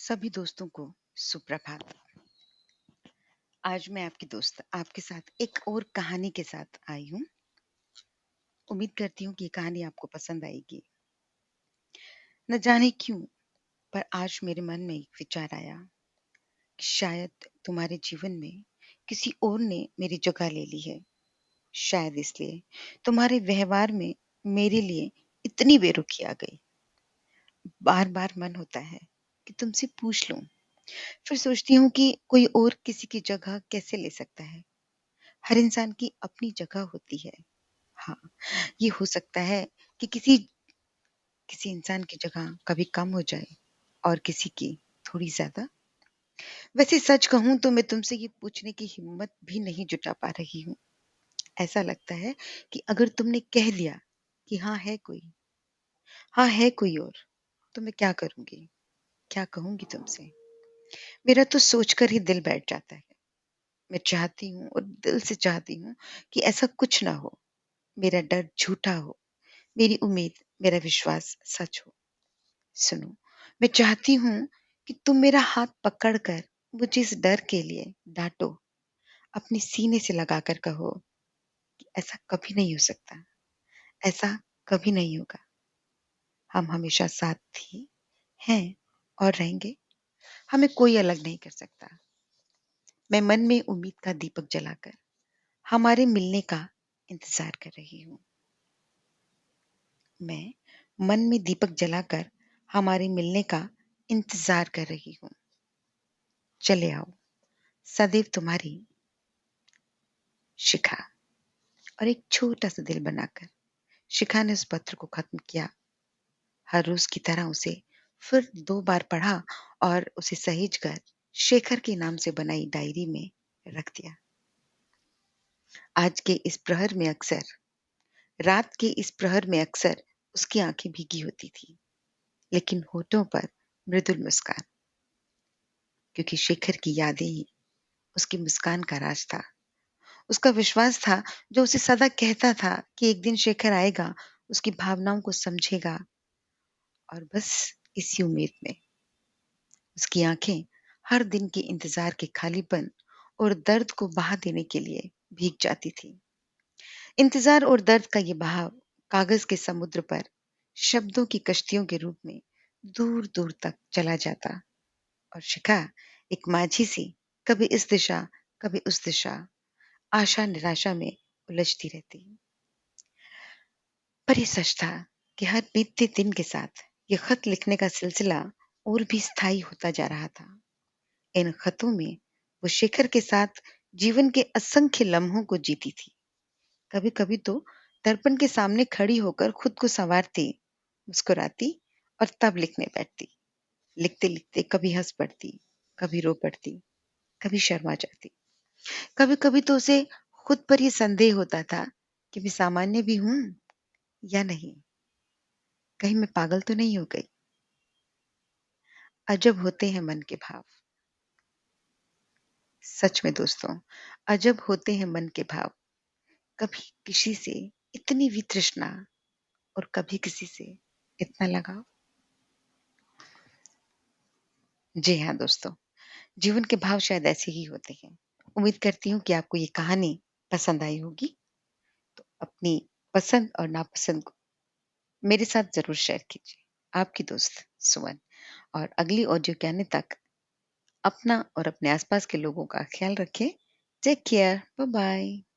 सभी दोस्तों को सुप्रभात। आज मैं आपकी दोस्त आपके साथ एक और कहानी के साथ आई हूँ। उम्मीद करती हूँ कि ये कहानी आपको पसंद आएगी। न जाने क्यों, पर आज मेरे मन में एक विचार आया कि शायद तुम्हारे जीवन में किसी और ने मेरी जगह ले ली है। शायद इसलिए तुम्हारे व्यवहार में मेरे लिए इतनी बेरुखी आ गई। बार-बार मन होता है कि तुमसे पूछ लूँ, फिर सोचती हूँ कि कोई और किसी की जगह कैसे ले सकता है। हर इंसान की अपनी जगह होती है। हाँ, ये हो सकता है कि किसी किसी इंसान की जगह कभी कम हो जाए और किसी की थोड़ी ज़्यादा। वैसे सच कहूँ तो मैं तुमसे ये पूछने की हिम्मत भी नहीं जुटा पा रही हूँ। ऐसा लगता है कि अगर तुमने कह दिया कि हाँ है कोई और, तो मैं क्या करूँगी? क्या कहूँगी तुमसे? मेरा तो सोचकर ही दिल बैठ जाता है। मैं चाहती हूँ और दिल से चाहती हूँ कि ऐसा कुछ ना हो। मेरा डर झूठा हो, मेरी उम्मीद, मेरा विश्वास सच हो। सुनो, मैं चाहती हूँ कि तुम मेरा हाथ पकड़कर मुझे इस डर के लिए डाँटो, अपने सीने से लगाकर कहो कि ऐसा कभी नहीं हो सकता, ऐसा कभी नहीं होगा। हम हमेशा साथ थे, हैं और रहेंगे। हमें कोई अलग नहीं कर सकता। मैं मन में उम्मीद का दीपक जलाकर हमारे मिलने का इंतज़ार कर रही हूँ। मैं मन में दीपक जलाकर हमारे मिलने का इंतज़ार कर रही हूँ। चले आओ, सदैव तुम्हारी शिखा। और एक छोटा-सा दिल बनाकर शिखा ने उस पत्र को ख़त्म किया। हर रोज़ की तरह उसे फिर 2 बार पढ़ा और उसे सहेज कर शेखर के नाम से बनाई डायरी में रख दिया। आज के इस प्रहर में अक्सर रात के इस प्रहर में अक्सर उसकी आँखें भीगी होती थीं, लेकिन होठों पर मृदुल मुस्कान, क्योंकि शेखर की यादें ही उसकी मुस्कान का राज था। उसका विश्वास था, जो उसे सदा कहता था कि एक दिन शेखर आएगा, उसकी भावनाओं को समझेगा। और बस इसी उम्मीद में उसकी आंखें हर दिन के इंतजार के खालीपन और दर्द को बहा देने के लिए भीग जाती थी। इंतजार और दर्द का ये बहाव कागज के समुद्र पर शब्दों की कश्तियों के रूप में दूर दूर तक चला जाता, और शिखा एक माझी सी कभी इस दिशा कभी उस दिशा, आशा निराशा में उलझती रहती। पर ये सच था कि हर बीतते दिन के साथ ये खत लिखने का सिलसिला और भी स्थायी होता जा रहा था। इन खतों में वो शेखर के साथ जीवन के असंख्य लम्हों को जीती थी। कभी-कभी तो दर्पण के सामने खड़ी होकर खुद को संवारती, मुस्कुराती और तब लिखने बैठती। लिखते-लिखते कभी हँस पड़ती, कभी रो पड़ती, कभी शर्मा जाती। कभी-कभी तो उसे खुद पर ये संदेह होता था कि मैं सामान्य भी हूँ या नहीं? कहीं मैं पागल तो नहीं हो गई? अजब होते हैं मन के भाव। सच में दोस्तों, अजब होते हैं मन के भाव। कभी किसी से इतनी भी तृष्णा और कभी किसी से इतना लगाव। जी हाँ दोस्तों, जीवन के भाव शायद ऐसे ही होते हैं। उम्मीद करती हूँ कि आपको ये कहानी पसंद आई होगी। तो अपनी पसंद और नापसंद को मेरे साथ ज़रूर शेयर कीजिए। आपकी दोस्त सुमन। और अगली ऑडियो के आने तक अपना और अपने आसपास के लोगों का ख्याल रखें। Take care. Bye bye.